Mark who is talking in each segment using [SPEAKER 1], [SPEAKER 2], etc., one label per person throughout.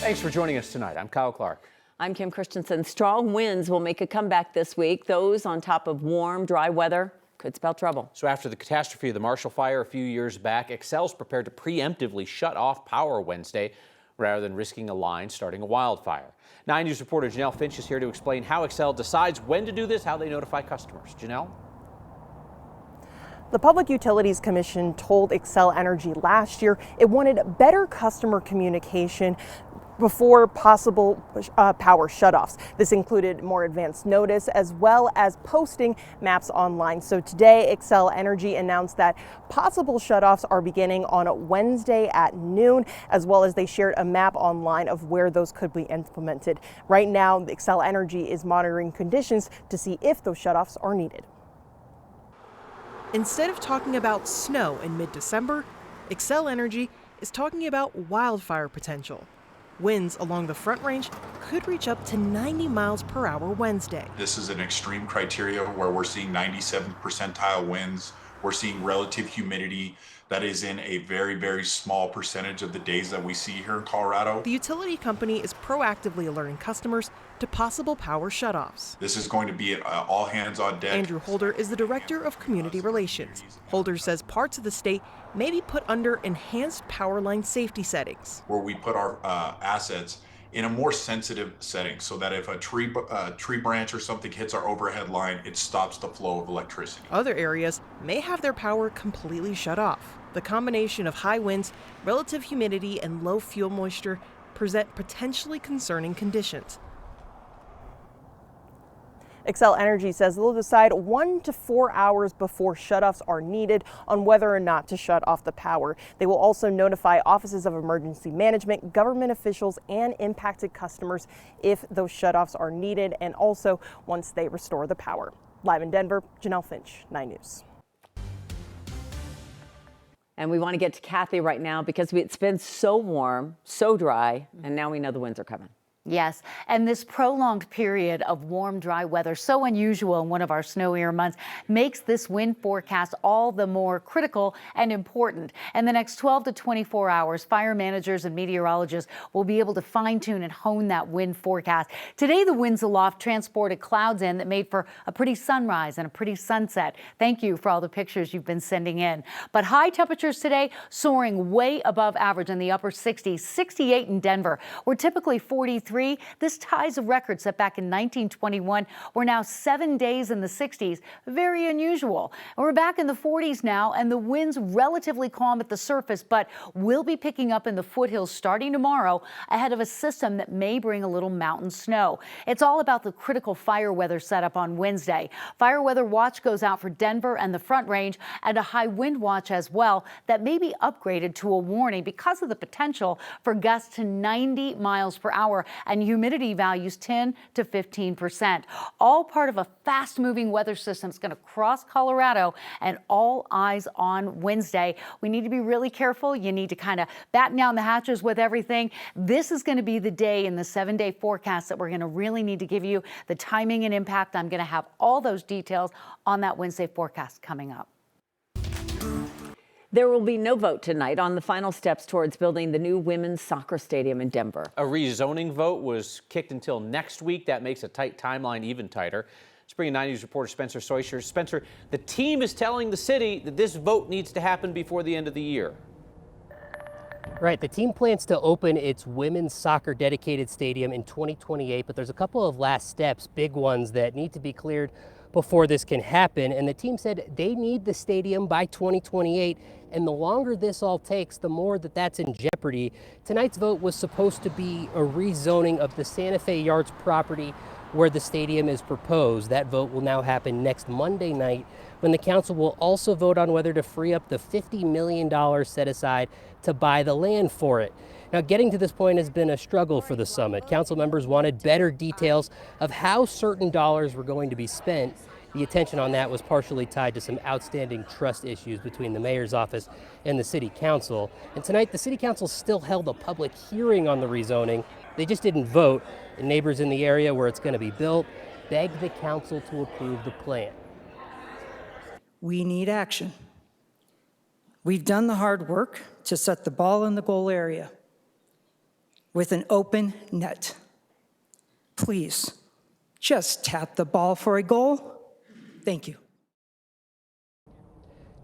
[SPEAKER 1] Thanks for joining us tonight. I'm Kyle Clark.
[SPEAKER 2] I'm Kim Christensen. Strong winds will make a comeback this week. Those on top of warm, dry weather could spell trouble.
[SPEAKER 1] So after the catastrophe of the Marshall Fire a few years back, Xcel's prepared to preemptively shut off power Wednesday rather than risking a line starting a wildfire. 9 News reporter Janelle Finch is here to explain how Xcel decides when to do this, how they notify customers. Janelle?
[SPEAKER 3] The Public Utilities Commission told Xcel Energy last year it wanted better customer communication before possible power shutoffs. This included more advanced notice as well as posting maps online. So today, Xcel Energy announced that possible shutoffs are beginning on Wednesday at noon, as well as they shared a map online of where those could be implemented. Right now, Xcel Energy is monitoring conditions to see if those shutoffs are needed. Instead of talking about snow in mid-December, Xcel Energy is talking about wildfire potential. Winds along the Front Range could reach up to 90 miles per hour Wednesday.
[SPEAKER 4] This is an extreme criteria where we're seeing 97th percentile winds. We're seeing relative humidity that is in a very, very small percentage of the days that we see here in Colorado.
[SPEAKER 3] The utility company is proactively alerting customers to possible power shutoffs.
[SPEAKER 4] This is going to be an all hands on deck.
[SPEAKER 3] Andrew Holder is the Director of Community Relations. Holder says parts of the state may be put under enhanced power line safety settings,
[SPEAKER 4] where we put our assets in a more sensitive setting so that if a tree branch or something hits our overhead line, it stops the flow of electricity.
[SPEAKER 3] Other areas may have their power completely shut off. The combination of high winds, relative humidity, and low fuel moisture present potentially concerning conditions. Xcel Energy says they'll decide 1 to 4 hours before shutoffs are needed on whether or not to shut off the power. They will also notify offices of emergency management, government officials, and impacted customers if those shutoffs are needed, and also once they restore the power. Live in Denver, Janelle Finch, 9 News.
[SPEAKER 2] And we want to get to Kathy right now because it's been so warm, so dry, and now we know the winds are coming.
[SPEAKER 5] Yes, and this prolonged period of warm, dry weather, so unusual in one of our snowier months, makes this wind forecast all the more critical and important. In the next 12 to 24 hours, fire managers and meteorologists will be able to fine-tune and hone that wind forecast. Today, the winds aloft transported clouds in that made for a pretty sunrise and a pretty sunset. Thank you for all the pictures you've been sending in. But high temperatures today soaring way above average in the upper 60s, 68 in Denver. We're typically 43. This ties a record set back in 1921. We're now 7 days in the 60s. Very unusual. And we're back in the 40s now, and the winds relatively calm at the surface, but will be picking up in the foothills starting tomorrow ahead of a system that may bring a little mountain snow. It's all about the critical fire weather setup on Wednesday. Fire weather watch goes out for Denver and the Front Range, and a high wind watch as well that may be upgraded to a warning because of the potential for gusts to 90 miles per hour and humidity values 10 to 15%. All part of a fast-moving weather system that's going to cross Colorado, and all eyes on Wednesday. We need to be really careful. You need to kind of batten down the hatches with everything. This is going to be the day in the 7-day forecast that we're going to really need to give you the timing and impact. I'm going to have all those details on that Wednesday forecast coming up.
[SPEAKER 2] There will be no vote tonight on the final steps towards building the new women's soccer stadium in Denver.
[SPEAKER 1] A rezoning vote was kicked until next week. That makes a tight timeline even tighter. Let's bring in 9 News reporter Spencer Soischer. Spencer, the team is telling the city that this vote needs to happen before the end of the year.
[SPEAKER 6] Right, the team plans to open its women's soccer dedicated stadium in 2028, but there's a couple of last steps, big ones, that need to be cleared before this can happen. And the team said they need the stadium by 2028. And the longer this all takes, the more that's in jeopardy. Tonight's vote was supposed to be a rezoning of the Santa Fe Yards property where the stadium is proposed. That vote will now happen next Monday night, when the council will also vote on whether to free up the $50 million set aside to buy the land for it. Now, getting to this point has been a struggle for the summit. Council members wanted better details of how certain dollars were going to be spent. The attention on that was partially tied to some outstanding trust issues between the mayor's office and the city council. And tonight, the city council still held a public hearing on the rezoning. They just didn't vote, and neighbors in the area where it's going to be built begged the council to approve the plan.
[SPEAKER 7] We need action. We've done the hard work to set the ball in the goal area. with an open net. Please, just tap the ball for a goal. Thank you.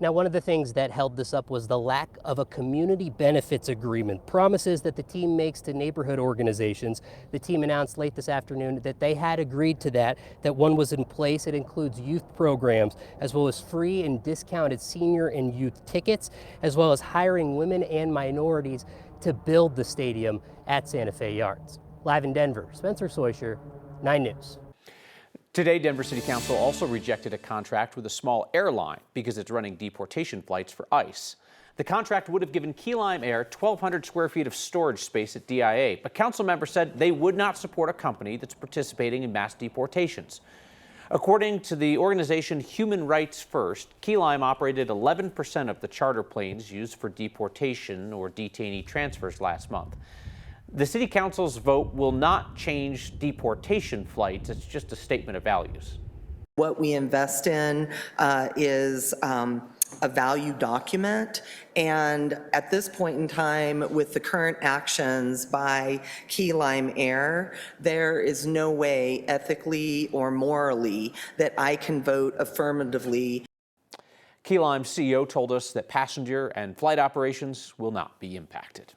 [SPEAKER 6] Now, one of the things that held this up was the lack of a community benefits agreement, promises that the team makes to neighborhood organizations. The team announced late this afternoon that they had agreed to that one was in place. It includes youth programs, as well as free and discounted senior and youth tickets, as well as hiring women and minorities to build the stadium at Santa Fe Yards. Live in Denver, Spencer Soisher, 9 News.
[SPEAKER 1] Today, Denver City Council also rejected a contract with a small airline because it's running deportation flights for ICE. The contract would have given Key Lime Air 1,200 square feet of storage space at DIA, but council members said they would not support a company that's participating in mass deportations. According to the organization Human Rights First, Key Lime operated 11% of the charter planes used for deportation or detainee transfers last month. The City Council's vote will not change deportation flights. It's just a statement of values.
[SPEAKER 8] What we invest in is a value document, and at this point in time, with the current actions by Key Lime Air, there is no way ethically or morally that I can vote affirmatively.
[SPEAKER 1] Key Lime's CEO told us that passenger and flight operations will not be impacted.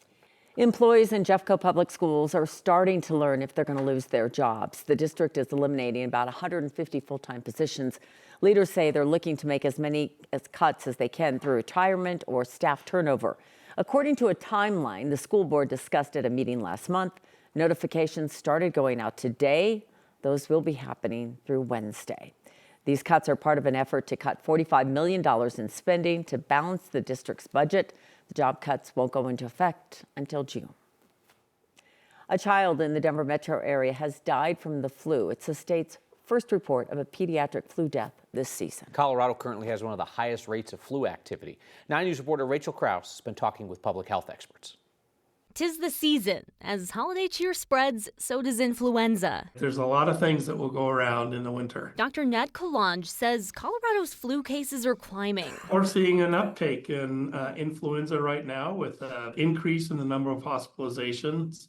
[SPEAKER 2] Employees in Jeffco Public Schools are starting to learn if they're going to lose their jobs. The district is eliminating about 150 full-time positions. Leaders say they're looking to make as many cuts as they can through retirement or staff turnover. According to a timeline the school board discussed at a meeting last month, notifications started going out today. Those will be happening through Wednesday. These cuts are part of an effort to cut $45 million in spending to balance the district's budget. The job cuts won't go into effect until June. A child in the Denver metro area has died from the flu. It's the state's first report of a pediatric flu death this season.
[SPEAKER 1] Colorado currently has one of the highest rates of flu activity. 9 News reporter Rachel Krause has been talking with public health experts.
[SPEAKER 9] 'Tis the season. As holiday cheer spreads, so does influenza.
[SPEAKER 10] There's a lot of things that will go around in the winter.
[SPEAKER 9] Dr. Ned Kalange says Colorado's flu cases are climbing.
[SPEAKER 10] We're seeing an uptake in influenza right now with an increase in the number of hospitalizations.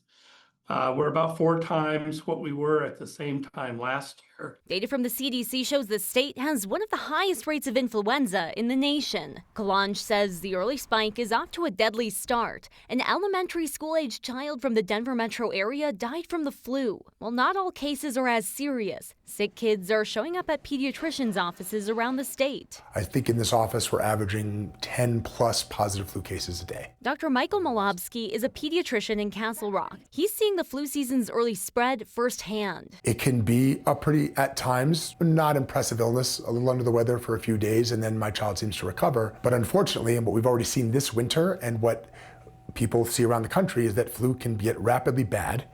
[SPEAKER 10] We're about 4 times what we were at the same time last year.
[SPEAKER 9] Data from the CDC shows the state has one of the highest rates of influenza in the nation. Kalange says the early spike is off to a deadly start. An elementary school-aged child from the Denver metro area died from the flu. While not all cases are as serious, sick kids are showing up at pediatricians' offices around the state.
[SPEAKER 11] I think in this office we're averaging 10 plus positive flu cases a day.
[SPEAKER 9] Dr. Michael Malobsky is a pediatrician in Castle Rock. He's seeing the flu season's early spread firsthand.
[SPEAKER 11] It can be a pretty, at times, not impressive illness, a little under the weather for a few days, and then my child seems to recover. But unfortunately, and what we've already seen this winter and what people see around the country is that flu can get rapidly bad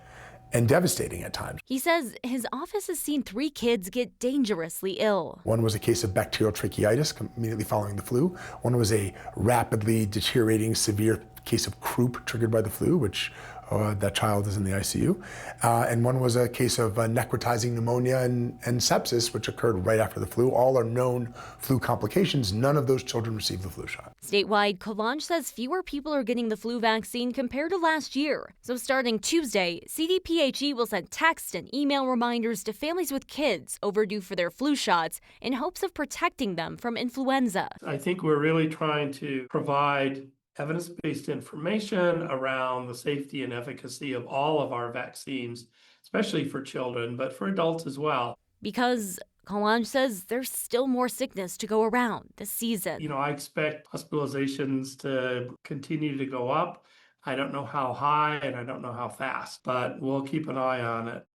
[SPEAKER 11] and devastating at times.
[SPEAKER 9] He says his office has seen 3 kids get dangerously ill.
[SPEAKER 11] One was a case of bacterial tracheitis immediately following the flu. One was a rapidly deteriorating severe case of croup triggered by the flu, which that child is in the ICU. And one was a case of necrotizing pneumonia and sepsis, which occurred right after the flu. All are known flu complications. None of those children received the flu shot.
[SPEAKER 9] Statewide, Kalange says fewer people are getting the flu vaccine compared to last year. So starting Tuesday, CDPHE will send text and email reminders to families with kids overdue for their flu shots in hopes of protecting them from influenza.
[SPEAKER 10] I think we're really trying to provide evidence-based information around the safety and efficacy of all of our vaccines, especially for children, but for adults as well.
[SPEAKER 9] Because Kalange says there's still more sickness to go around this season.
[SPEAKER 10] You know, I expect hospitalizations to continue to go up. I don't know how high and I don't know how fast, but we'll keep an eye on it.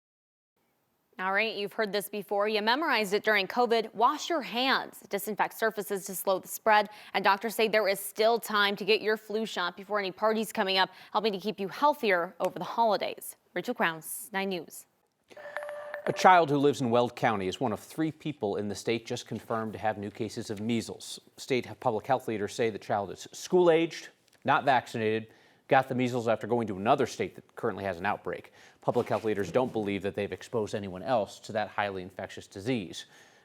[SPEAKER 12] All right, you've heard this before. You memorized it during COVID. Wash your hands, disinfect surfaces to slow the spread. And doctors say there is still time to get your flu shot before any parties coming up, helping to keep you healthier over the holidays. Rachel Krause, 9 News.
[SPEAKER 1] A child who lives in Weld County is one of 3 people in the state just confirmed to have new cases of measles. State public health leaders say the child is school-aged, not vaccinated, got the measles after going to another state that currently has an outbreak. Public health leaders don't believe that they've exposed anyone else to that highly infectious disease.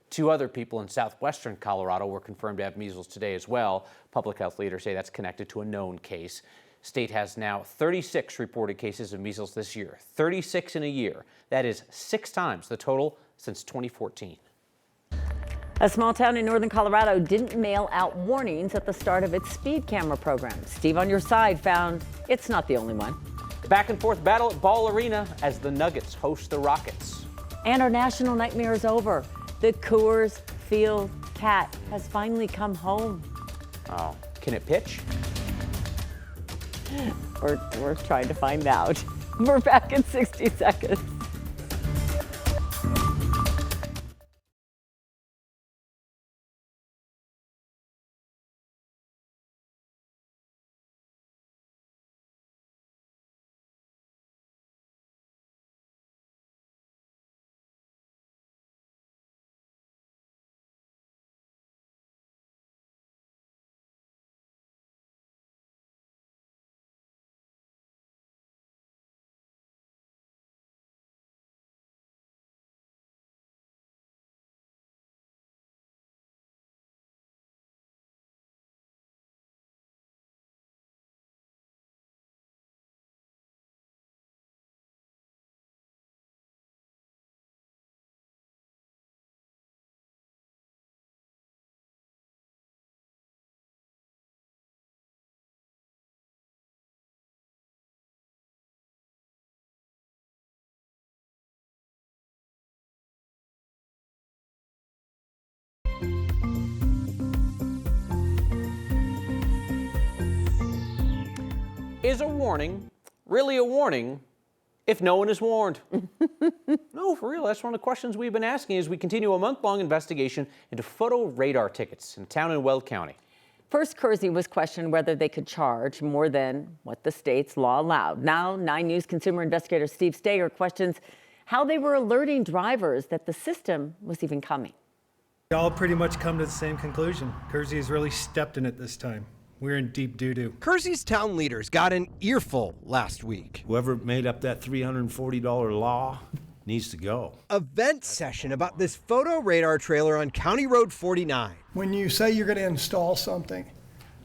[SPEAKER 1] 2 other people in southwestern Colorado were confirmed to have measles today as well. Public health leaders say that's connected to a known case. State has now 36 reported cases of measles this year, 36 in a year. That is 6 times the total since 2014.
[SPEAKER 2] A small town in northern Colorado didn't mail out warnings at the start of its speed camera program. Steve on your side found it's not the only one.
[SPEAKER 1] Back and forth battle at Ball Arena as the Nuggets host the Rockets.
[SPEAKER 2] And our national nightmare is over. The Coors Field cat has finally come home.
[SPEAKER 1] Oh, can it pitch?
[SPEAKER 2] We're trying to find out. We're back in 60 seconds.
[SPEAKER 1] Is a warning really a warning if no one is warned? No, for real. That's one of the questions we've been asking as we continue a month-long investigation into photo radar tickets in a town in Weld County.
[SPEAKER 2] First, Kersey was questioned whether they could charge more than what the state's law allowed. Now, 9 News consumer investigator Steve Steger questions how they were alerting drivers that the system was even coming.
[SPEAKER 13] We all pretty much come to the same conclusion. Kersey has really stepped in it this time. We're in deep doo-doo.
[SPEAKER 14] Kersey's town leaders got an earful last week.
[SPEAKER 15] Whoever made up that $340 law needs to go.
[SPEAKER 14] A vent session about this photo radar trailer on County Road 49.
[SPEAKER 16] When you say you're going to install something,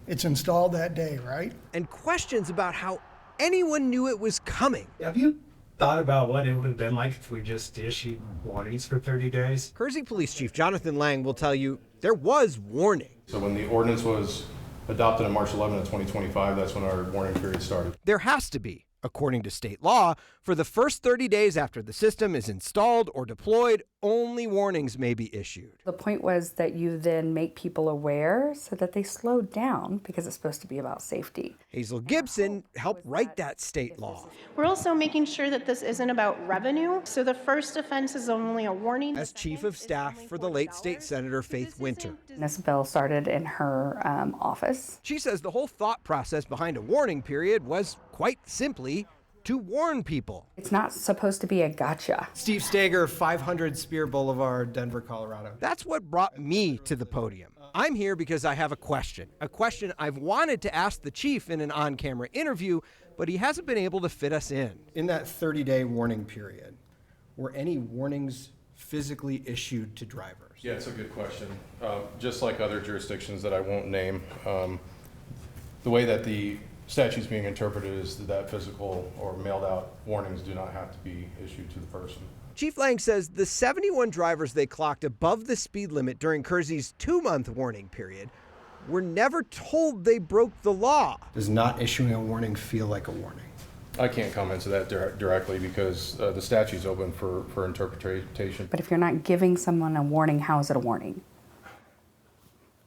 [SPEAKER 16] it's installed that day, right?
[SPEAKER 14] And questions about how anyone knew it was coming.
[SPEAKER 17] Have you thought about what it would have been like if we just issued warnings for 30 days?
[SPEAKER 14] Kersey Police Chief Jonathan Lang will tell you there was warning.
[SPEAKER 18] So when the ordinance was adopted on March 11 of 2025, that's when our warning period started.
[SPEAKER 14] There has to be, according to state law, for the first 30 days after the system is installed or deployed, only warnings may be issued.
[SPEAKER 19] The point was that you then make people aware so that they slow down because it's supposed to be about safety.
[SPEAKER 14] Hazel Gibson helped write that state law.
[SPEAKER 20] We're also making sure that this isn't about revenue. So the first offense is only a warning.
[SPEAKER 14] As chief of staff for the late state senator Faith Winter.
[SPEAKER 19] This bill started in her office.
[SPEAKER 14] She says the whole thought process behind a warning period was quite simply to warn people.
[SPEAKER 19] It's not supposed to be a gotcha.
[SPEAKER 13] Steve Steger, 500 Spear Boulevard, Denver, Colorado.
[SPEAKER 14] That's what brought me to the podium. I'm here because I have a question I've wanted to ask the chief in an on-camera interview, but he hasn't been able to fit us in.
[SPEAKER 13] In that 30-day warning period, were any warnings physically issued to drivers?
[SPEAKER 18] Yeah, it's a good question. Just like other jurisdictions that I won't name, the way that the statute's being interpreted is that physical or mailed out warnings do not have to be issued to the person.
[SPEAKER 14] Chief Lang says the 71 drivers they clocked above the speed limit during Kersey's 2-month warning period were never told they broke the law.
[SPEAKER 13] Does not issuing a warning feel like a warning?
[SPEAKER 18] I can't comment to that directly because the statute's open for interpretation.
[SPEAKER 19] But if you're not giving someone a warning, how is it a warning?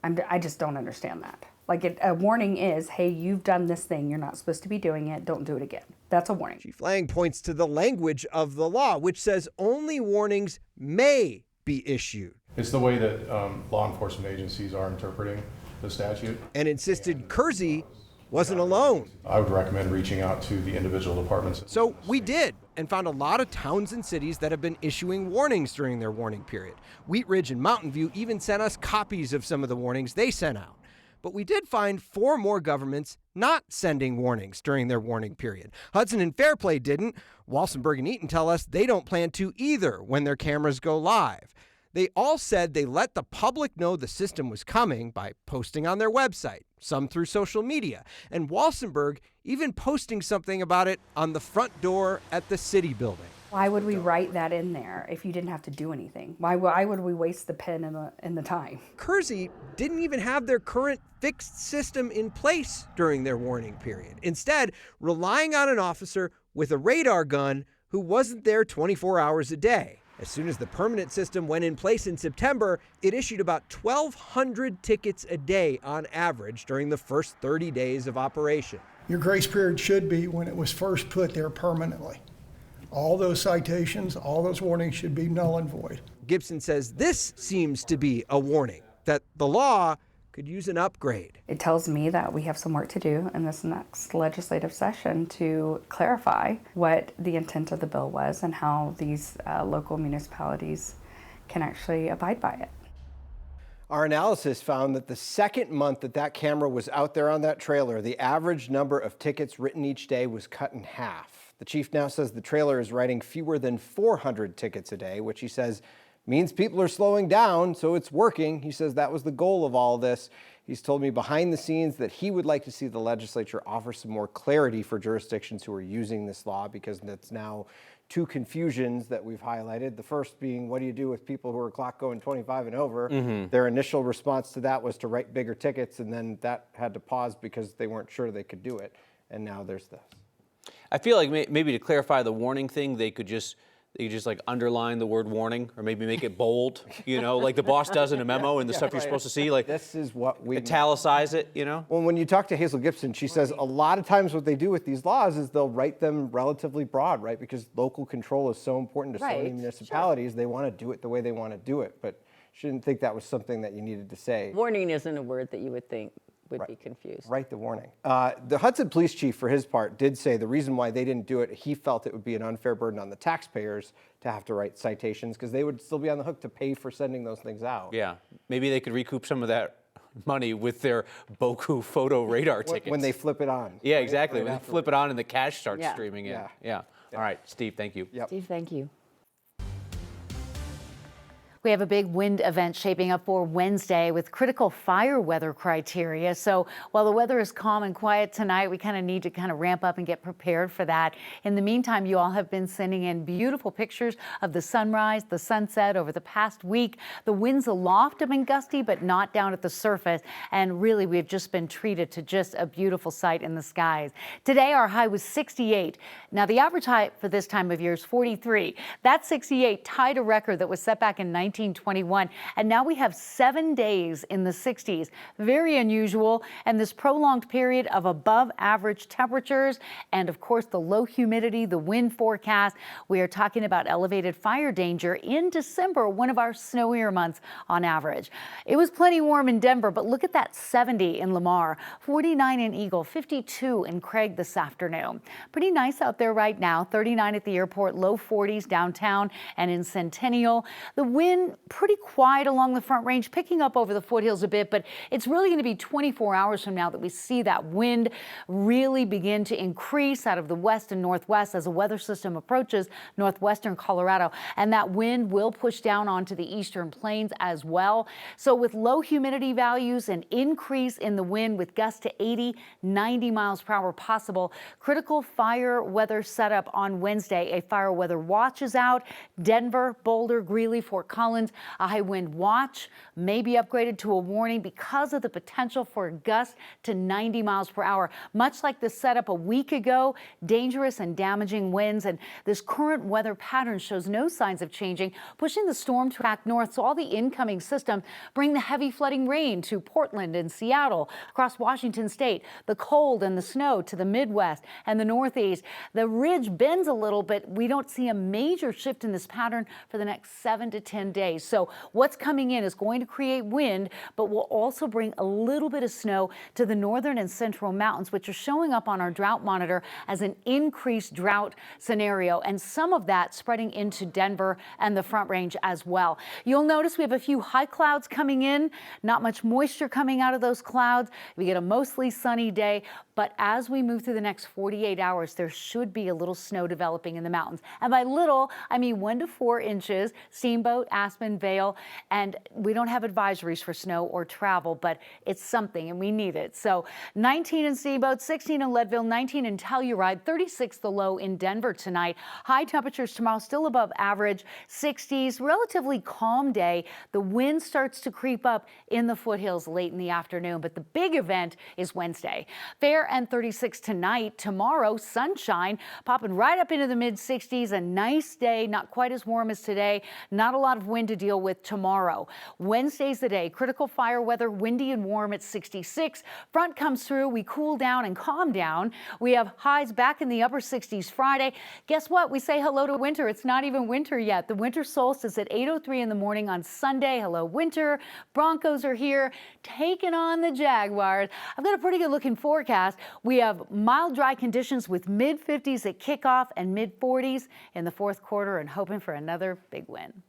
[SPEAKER 19] I just don't understand that. Like a warning is, hey, you've done this thing. You're not supposed to be doing it. Don't do it again. That's a warning.
[SPEAKER 14] Chief Lang points to the language of the law, which says only warnings may be issued.
[SPEAKER 18] It's the way that law enforcement agencies are interpreting the statute.
[SPEAKER 14] And insisted Kersey wasn't alone.
[SPEAKER 18] I would recommend reaching out to the individual departments.
[SPEAKER 14] So we did, and found a lot of towns and cities that have been issuing warnings during their warning period. Wheat Ridge and Mountain View even sent us copies of some of the warnings they sent out. But we did find 4 more governments not sending warnings during their warning period. Hudson and Fairplay didn't. Walsenburg and Eaton tell us they don't plan to either when their cameras go live. They all said they let the public know the system was coming by posting on their website, some through social media, and Walsenburg even posting something about it on the front door at the city building.
[SPEAKER 19] Why would we write that in there if you didn't have to do anything? Why would we waste the pen and the time?
[SPEAKER 14] Kersey didn't even have their current fixed system in place during their warning period, instead relying on an officer with a radar gun who wasn't there 24 hours a day. As soon as the permanent system went in place in September, it issued about 1,200 tickets a day on average during the first 30 days of operation.
[SPEAKER 16] Your grace period should be when it was first put there permanently. All those citations, all those warnings should be null and void.
[SPEAKER 14] Gibson says this seems to be a warning that the law could use an upgrade.
[SPEAKER 19] It tells me that we have some work to do in this next legislative session to clarify what the intent of the bill was and how these local municipalities can actually abide by it.
[SPEAKER 14] Our analysis found that the second month that camera was out there on that trailer, the average number of tickets written each day was cut in half. The chief now says the trailer is writing fewer than 400 tickets a day, which he says means people are slowing down, so it's working. He says that was the goal of all this. He's told me behind the scenes that he would like to see the legislature offer some more clarity for jurisdictions who are using this law, because that's now two confusions that we've highlighted. The first being, what do you do with people who are clock going 25 and over? Their initial response to that was to write bigger tickets, and then that had to pause because they weren't sure they could do it. And now there's this.
[SPEAKER 1] I feel like maybe to clarify the warning thing, they could just like underline the word warning, or maybe make it bold, like the boss does in a memo and the stuff you're supposed to see, like
[SPEAKER 14] this is what we
[SPEAKER 1] italicize it,
[SPEAKER 14] Well, when you talk to Hazel Gibson, she says a lot of times what they do with these laws is they'll write them relatively broad, right? Because local control is so important to so many municipalities. Sure. They want to do it the way they want to do it, but she didn't think that was something that you needed to say.
[SPEAKER 2] Warning isn't a word that you would think would be confused.
[SPEAKER 14] Write the warning. The Hudson Police Chief, for his part, did say the reason why they didn't do it, he felt it would be an unfair burden on the taxpayers to have to write citations, because they would still be on the hook to pay for sending those things out.
[SPEAKER 1] Yeah, maybe they could recoup some of that money with their Boku photo radar tickets.
[SPEAKER 14] When they flip it on.
[SPEAKER 1] Yeah, exactly. When they flip it on and the cash starts
[SPEAKER 2] Yeah.
[SPEAKER 1] streaming in.
[SPEAKER 14] Yeah.
[SPEAKER 1] Yeah. All right, Steve, thank you.
[SPEAKER 14] Yep.
[SPEAKER 2] Steve, thank you.
[SPEAKER 5] We have a big wind event shaping up for Wednesday with critical fire weather criteria. So while the weather is calm and quiet tonight, we kind of need to ramp up and get prepared for that. In the meantime, you all have been sending in beautiful pictures of the sunrise, the sunset over the past week. The winds aloft have been gusty, but not down at the surface. And really, we've just been treated to just a beautiful sight in the skies. Today, our high was 68. Now, the average high for this time of year is 43. That 68 tied a record that was set back in 1921, and now we have 7 days in the 60s. Very unusual, and this prolonged period of above average temperatures and, of course, the low humidity, the wind forecast. We are talking about elevated fire danger in December, one of our snowier months on average. It was plenty warm in Denver, but look at that 70 in Lamar, 49 in Eagle, 52 in Craig this afternoon. Pretty nice out there right now, 39 at the airport, low 40s downtown and in Centennial. The wind pretty quiet along the Front Range, picking up over the foothills a bit, but it's really going to be 24 hours from now that we see that wind really begin to increase out of the west and northwest as a weather system approaches northwestern Colorado, and that wind will push down onto the eastern plains as well. So with low humidity values, an increase in the wind with gusts to 80, 90 miles per hour possible. Critical fire weather setup on Wednesday. A fire weather watch is out. Denver, Boulder, Greeley, Fort Collins. A high wind watch may be upgraded to a warning because of the potential for a gust to 90 miles per hour. Much like the setup a week ago, dangerous and damaging winds, and this current weather pattern shows no signs of changing, pushing the storm track north. So all the incoming systems bring the heavy flooding rain to Portland and Seattle, across Washington state, the cold and the snow to the Midwest and the Northeast. The ridge bends a little, but we don't see a major shift in this pattern for the next 7 to 10 days. So what's coming in is going to create wind, but will also bring a little bit of snow to the northern and central mountains, which are showing up on our drought monitor as an increased drought scenario, and some of that spreading into Denver and the Front Range as well. You'll notice we have a few high clouds coming in, not much moisture coming out of those clouds. We get a mostly sunny day, but as we move through the next 48 hours, there should be a little snow developing in the mountains. And by little, I mean 1 to 4 inches. Steamboat, Aspen, Vail, and we don't have advisories for snow or travel, but it's something and we need it. So 19 in Steamboat, 16 in Leadville, 19 in Telluride, 36 the low in Denver tonight. High temperatures tomorrow still above average, 60s, relatively calm day. The wind starts to creep up in the foothills late in the afternoon, but the big event is Wednesday. Fair and 36 tonight. Tomorrow, sunshine popping right up into the mid-60s. A nice day, not quite as warm as today. Not a lot of wind to deal with tomorrow. Wednesday's the day. Critical fire weather, windy and warm at 66. Front comes through. We cool down and calm down. We have highs back in the upper 60s Friday. Guess what? We say hello to winter. It's not even winter yet. The winter solstice at 8:03 in the morning on Sunday. Hello, winter. Broncos are here, taking on the Jaguars. I've got a pretty good looking forecast. We have mild, dry conditions with mid-50s at kickoff and mid-40s in the fourth quarter, and hoping for another big win.